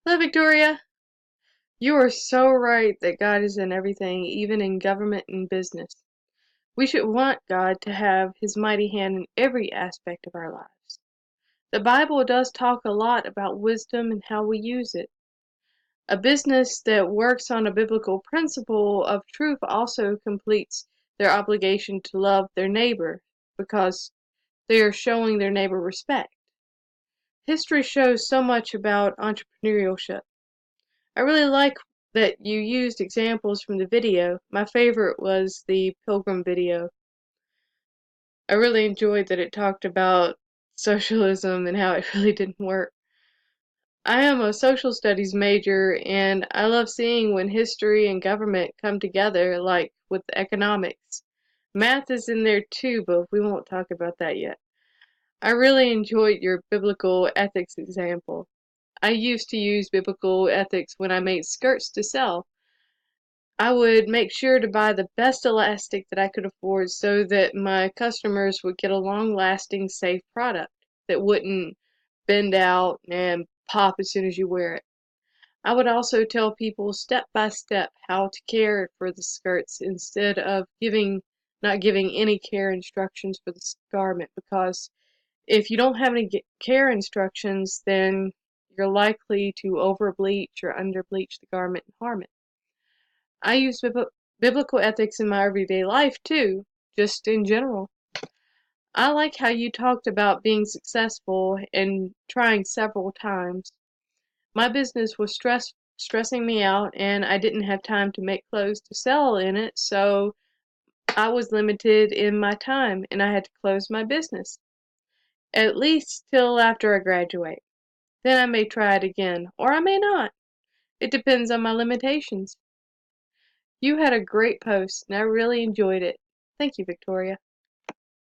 Hello, Victoria. You are so right that God is in everything, even in government and business. We should want God to have His mighty hand in every aspect of our lives. The Bible does talk a lot about wisdom and how we use it. A business that works on a biblical principle of truth also completes their obligation to love their neighbor because they are showing their neighbor respect. History shows so much about entrepreneurship. I really like that you used examples from the video. My favorite was the Pilgrim video. I really enjoyed that it talked about socialism and how it really didn't work. I am a social studies major, and I love seeing when history and government come together, like with economics. Math is in there too, but we won't talk about that yet. I really enjoyed your biblical ethics example. I used to use biblical ethics when I made skirts to sell. I would make sure to buy the best elastic that I could afford so that my customers would get a long-lasting, safe product that wouldn't bend out and pop as soon as you wear it. I would also tell people step by step how to care for the skirts instead of not giving any care instructions for the garment, because if you don't have any care instructions, then you're likely to over bleach or under bleach the garment and harm it. I use biblical ethics in my everyday life too, just in general. I like how you talked about being successful and trying several times. My business was stressing me out, and I didn't have time to make clothes to sell in it, so I was limited in my time and I had to close my business. At least till after I graduate. Then I may try it again, or I may not. It depends on my limitations. You had a great post, and I really enjoyed it. Thank you, Victoria.